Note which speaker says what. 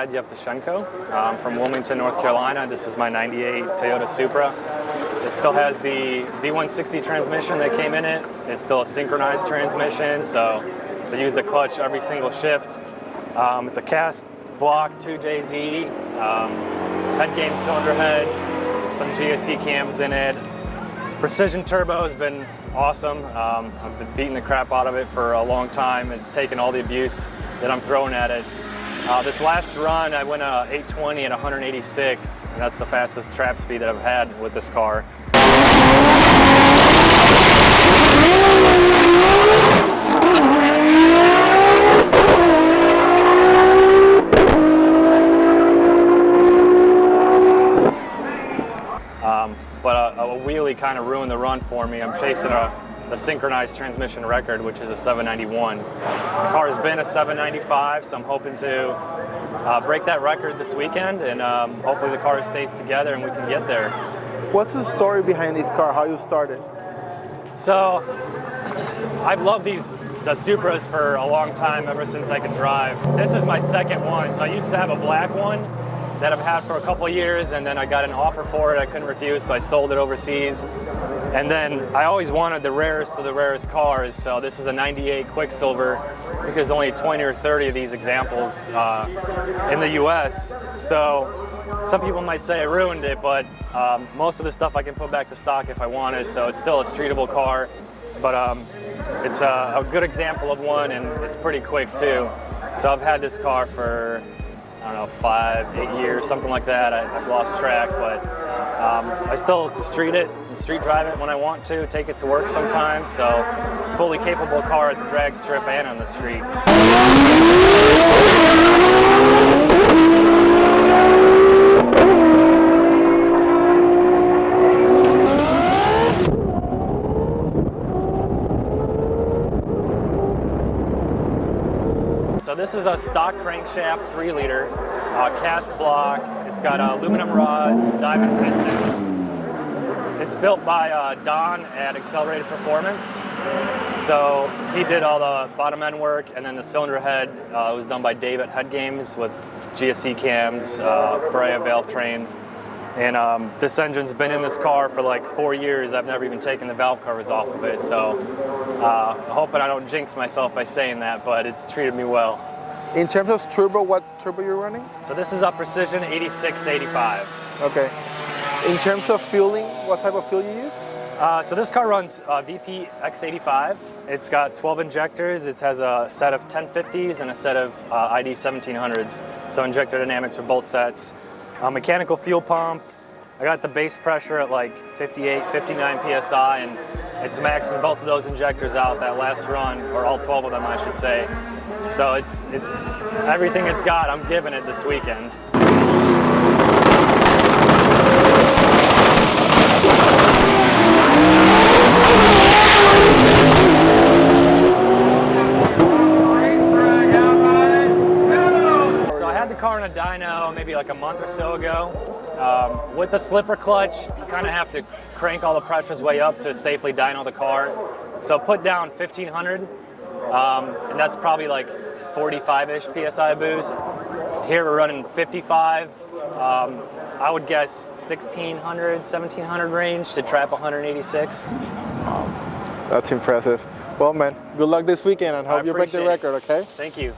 Speaker 1: Vlad from Wilmington, North Carolina. This is my 98 Toyota Supra. It still has the D160 transmission that came in it. It's still a synchronized transmission, so they use the clutch every single shift. It's a cast block 2JZ, head game cylinder head, some GSC cams in it. Precision turbo has been awesome. I've been beating the crap out of it for a long time. It's taken all the abuse that I'm throwing at it. This last run, I went 820 at 186, and that's the fastest trap speed that I've had with this car. But a wheelie kind of ruined the run for me. I'm chasing a synchronized transmission record, which is a 791. The car has been a 795, so I'm hoping to break that record this weekend, and hopefully the car stays together and we can get there.
Speaker 2: What's the story behind this car, how you started?
Speaker 1: So, I've loved the Supras for a long time, ever since I could drive. This is my second one, so I used to have a black one that I've had for a couple of years, and then I got an offer for it I couldn't refuse, so I sold it overseas. And then I always wanted the rarest of the rarest cars, so this is a 98 Quicksilver. I think there's only 20 or 30 of these examples in the US. So some people might say I ruined it, but most of the stuff I can put back to stock if I wanted, so it's still a streetable car. But it's a good example of one, and it's pretty quick too. So I've had this car for, I don't know, 5, 8 years, something like that. I've lost track, but I still street drive it when I want to, take it to work sometimes. So fully capable car at the drag strip and on the street. So this is a stock crankshaft 3-liter cast block. It's got aluminum rods, diamond pistons. It's built by Don at Accelerated Performance. So he did all the bottom end work, and then the cylinder head was done by Dave at Head Games with GSC cams, Freya valve train. And this engine's been in this car for like 4 years. I've never even taken the valve covers off of it. So I'm hoping I don't jinx myself by saying that, but it's treated me well.
Speaker 2: In terms of turbo, what turbo you're running?
Speaker 1: So this is a Precision 8685.
Speaker 2: Okay. In terms of fueling, what type of fuel you use?
Speaker 1: So this car runs VP X85. It's got 12 injectors. It has a set of 1050s and a set of ID 1700s. So injector dynamics for both sets. Mechanical fuel pump. I got the base pressure at like 58, 59 PSI, and it's maxing both of those injectors out that last run, or all 12 of them, I should say. So it's everything it's got, I'm giving it this weekend. So I had the car in a dyno maybe like a month or so ago. With the slipper clutch, you kind of have to crank all the pressures way up to safely dyno the car. So put down 1500, and that's probably like 45-ish PSI boost. Here we're running 55. I would guess 1600, 1700 range to trap 186.
Speaker 2: That's impressive. Well, man, good luck this weekend and hope you break the record, okay?
Speaker 1: Thank you.